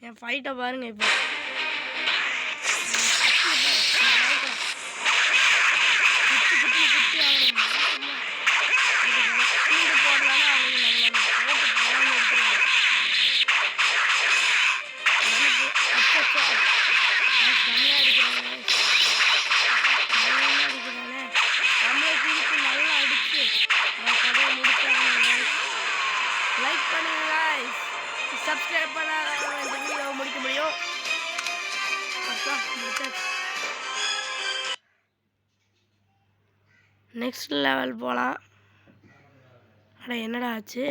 என் ஃபைட்டை பாருங்க இப்போ. லைக் பண்ணுங்க गाइस, சப்ஸ்கிரைப் பண்ணாத இந்த வீடியோ முடிக்க முடியும். அப்பா முடிச்சாச்சு. நெக்ஸ்ட் லெவல் போலாம். அட என்னடா ஆச்சு?